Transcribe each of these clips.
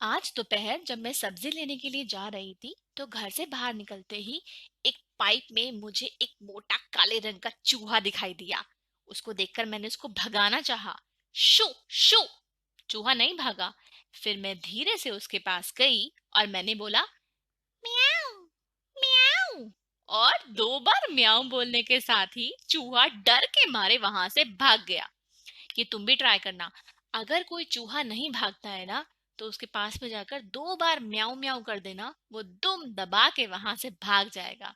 आज दोपहर जब मैं सब्जी लेने के लिए जा रही थी तो घर से बाहर निकलते ही एक पाइप में मुझे एक मोटा काले रंग का चूहा दिखाई दिया। उसको देखकर मैंने उसको भगाना चाहा। शू शू। चूहा नहीं भागा। फिर मैं धीरे से उसके पास गई और मैंने बोला, म्याऊ म्याऊ। और 2 बार म्याऊ बोलने के साथ ही चूहा डर के मारे वहां से भाग गया। कि तुम भी ट्राई करना। अगर कोई चूहा नहीं भागता है ना, तो उसके पास में जाकर 2 बार म्याऊं म्याऊं कर देना, वो दुम दबा के वहां से भाग जाएगा।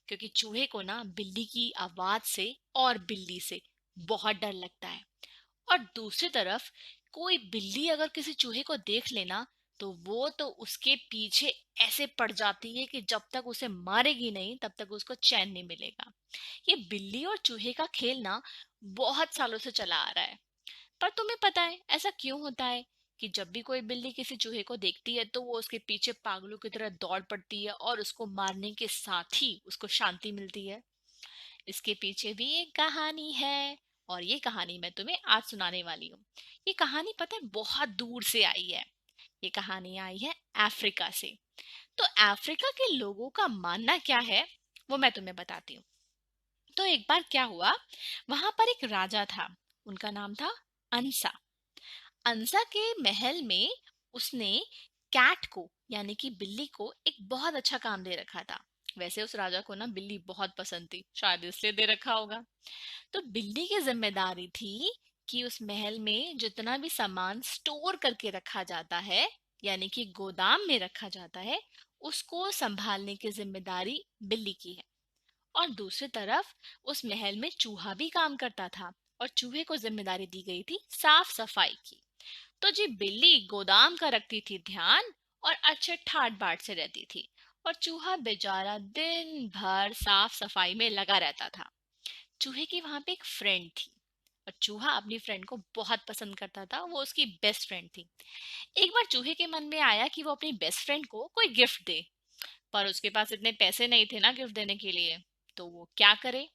क्योंकि चूहे को ना बिल्ली की आवाज से और बिल्ली से बहुत डर लगता है। और दूसरी तरफ कोई बिल्ली अगर किसी चूहे को देख लेना, तो वो तो उसके पीछे ऐसे पड़ जाती है कि जब तक उसे मारेगी नहीं तब तक उसको चैन नहीं मिलेगा। ये बिल्ली और चूहे का खेल ना बहुत सालों से चला आ रहा है। पर तुम्हें पता है ऐसा क्यों होता है कि जब भी कोई बिल्ली किसी चूहे को देखती है तो वो उसके पीछे पागलों की तरह दौड़ पड़ती है और उसको मारने के साथ ही उसको शांति मिलती है। इसके पीछे भी एक कहानी है और ये कहानी मैं तुम्हें आज सुनाने वाली हूँ। ये कहानी पता है बहुत दूर से आई है। ये कहानी आई है अफ्रीका से। तो अफ्रीका के लोगों का मानना क्या है वो मैं तुम्हें बताती हूँ। तो एक बार क्या हुआ, वहां पर एक राजा था। उनका नाम था अंसा। अंसा के महल में उसने कैट को यानी कि बिल्ली को एक बहुत अच्छा काम दे रखा था। वैसे उस राजा को ना बिल्ली बहुत पसंद थी, शायद इसलिए दे रखा होगा। तो बिल्ली की जिम्मेदारी थी कि उस महल में जितना भी सामान स्टोर करके रखा जाता है यानी कि गोदाम में रखा जाता है, उसको संभालने की जिम्मेदारी बिल्ली की है। और दूसरी तरफ उस महल में चूहा भी काम करता था और चूहे को जिम्मेदारी दी गई थी साफ सफाई की। तो जी बिल्ली गोदाम का रखती थी ध्यान और अच्छे ठाट बाट से रहती थी। और चूहा बेचारा दिन भर साफ सफाई में लगा रहता था। चूहे की वहां पे एक फ्रेंड थी और चूहा अपनी फ्रेंड को बहुत पसंद करता था, वो उसकी बेस्ट फ्रेंड थी। एक बार चूहे के मन में आया कि वो अपनी बेस्ट फ्रेंड को कोई गिफ्ट दे। पर उसके पास इतने पैसे नहीं थे ना गिफ्ट देने के लिए। तो वो क्या करे।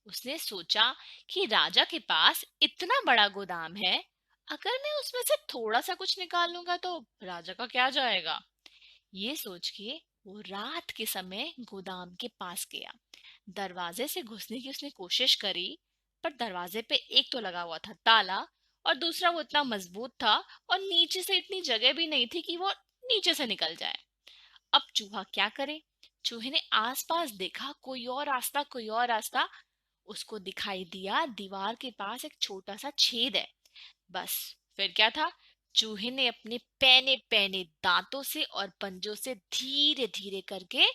उसने सोचा कि राजा के पास इतना बड़ा गोदाम है, अगर मैं उसमें से थोड़ा सा कुछ निकाल लूंगा तो राजा का क्या जाएगा। ये सोच के वो रात के समय गोदाम के पास गया। दरवाजे से घुसने की उसने कोशिश करी, पर दरवाजे पे एक तो लगा हुआ था ताला और दूसरा वो इतना मजबूत था और नीचे से इतनी जगह भी नहीं थी कि वो नीचे से निकल जाए। अब चूहा क्या करे। चूहे ने आसपास देखा, कोई और रास्ता। उसको दिखाई दिया दीवार के पास एक छोटा सा छेद है। बस फिर क्या था। चूहे ने अपने पैने पैने दांतों से और पंजों से धीरे धीरे करके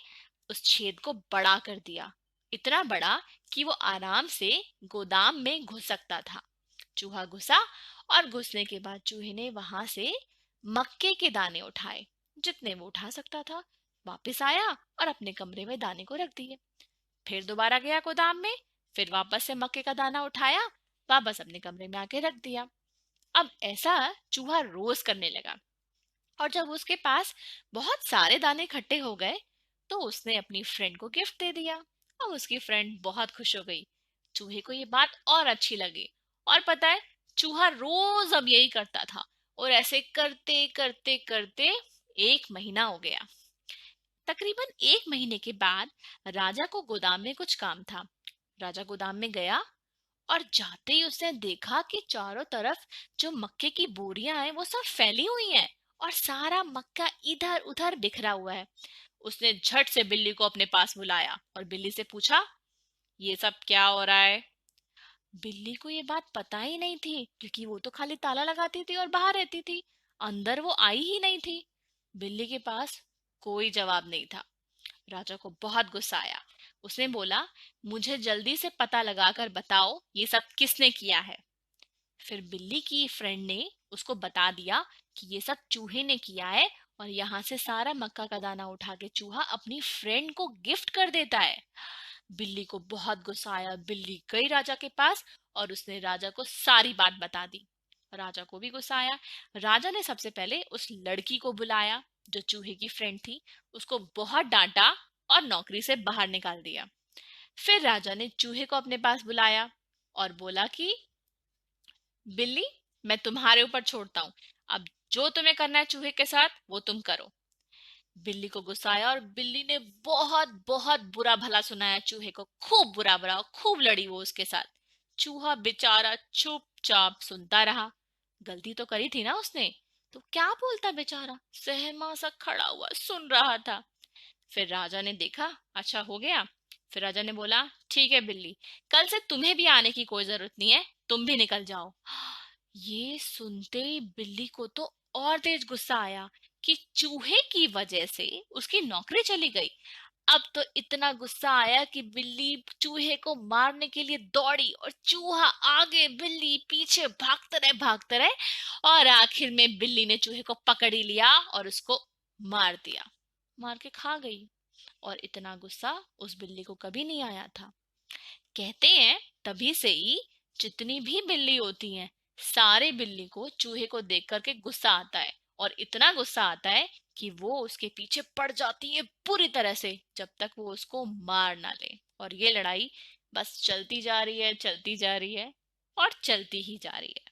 उस छेद को बड़ा कर दिया। इतना बड़ा कि वो आराम से गोदाम में घुस सकता था। चूहा घुसा और घुसने के बाद चूहे ने वहां से मक्के के दाने उठाए, जितने वो उठा सकता था। वापस आया और अपने कमरे में दाने को रख दिए। फिर दोबारा गया गोदाम में, फिर वापस से मक्के का दाना उठाया, वापस अपने कमरे में आके रख दिया। अब ऐसा चूहा रोज करने लगा। और जब उसके पास बहुत सारे दाने इकट्ठे हो गए, तो उसने अपनी फ्रेंड को गिफ्ट दे दिया और उसकी फ्रेंड बहुत खुश हो गई। चूहे को ये बात और अच्छी लगी। और पता है, चूहा रोज अब यही करता था। और ऐसे करते करते करते 1 महीना हो गया। तकरीबन 1 महीने के बाद राजा को गोदाम में कुछ काम था। राजा गोदाम में गया और जाते ही उसने देखा कि चारों तरफ जो मक्के की बोरियां हैं वो सब फैली हुई हैं और सारा मक्का इधर उधर बिखरा हुआ है। उसने झट से बिल्ली को अपने पास बुलाया और बिल्ली से पूछा, ये सब क्या हो रहा है। बिल्ली को ये बात पता ही नहीं थी क्योंकि वो तो खाली ताला लगाती थी और बाहर रहती थी। अंदर वो आई ही नहीं थी। बिल्ली के पास कोई जवाब नहीं था। राजा को बहुत गुस्सा आया। उसने बोला, मुझे जल्दी से पता लगाकर बताओ ये सब किसने किया है। फिर बिल्ली की फ्रेंड ने उसको बता दिया कि ये सब चूहे ने किया है और यहाँ से सारा मक्का का दाना उठा के चूहा अपनी फ्रेंड को गिफ्ट कर देता है। बिल्ली को बहुत गुस्सा आया। बिल्ली गई राजा के पास और उसने राजा को सारी बात बता दी। राजा को भी गुस्सा आया। राजा ने सबसे पहले उस लड़की को बुलाया जो चूहे की फ्रेंड थी। उसको बहुत डांटा और नौकरी से बाहर निकाल दिया। फिर राजा ने चूहे को अपने पास बुलाया और बोला कि बिल्ली, मैं तुम्हारे ऊपर छोड़ता हूँ। अब जो तुम्हें करना है चूहे के साथ वो तुम करो। बिल्ली को गुस्सा आया और बिल्ली ने बहुत बहुत बुरा भला सुनाया चूहे को, खूब बुरा बुरा, खूब लड़ी वो उसके साथ। चूहा बेचारा चुपचाप सुनता रहा। गलती तो करी थी ना उसने, तो क्या बोलता बेचारा, सहमा सा खड़ा हुआ सुन रहा था। फिर राजा ने देखा, अच्छा हो गया। फिर राजा ने बोला, ठीक है बिल्ली, कल से तुम्हें भी आने की कोई जरूरत नहीं है, तुम भी निकल जाओ। ये सुनते ही बिल्ली को तो और तेज गुस्सा आया कि चूहे की वजह से उसकी नौकरी चली गई। अब तो इतना गुस्सा आया कि बिल्ली चूहे को मारने के लिए दौड़ी, और चूहा आगे बिल्ली पीछे भागते रहे, और आखिर में बिल्ली ने चूहे को पकड़ ही लिया और उसको मार दिया, मार के खा गई। और इतना गुस्सा उस बिल्ली को कभी नहीं आया था। कहते हैं तभी से ही जितनी भी बिल्ली होती हैं, सारे बिल्ली को चूहे को देख करके गुस्सा आता है, और इतना गुस्सा आता है कि वो उसके पीछे पड़ जाती है पूरी तरह से, जब तक वो उसको मार ना ले। और ये लड़ाई बस चलती जा रही है, चलती जा रही है, और चलती ही जा रही है।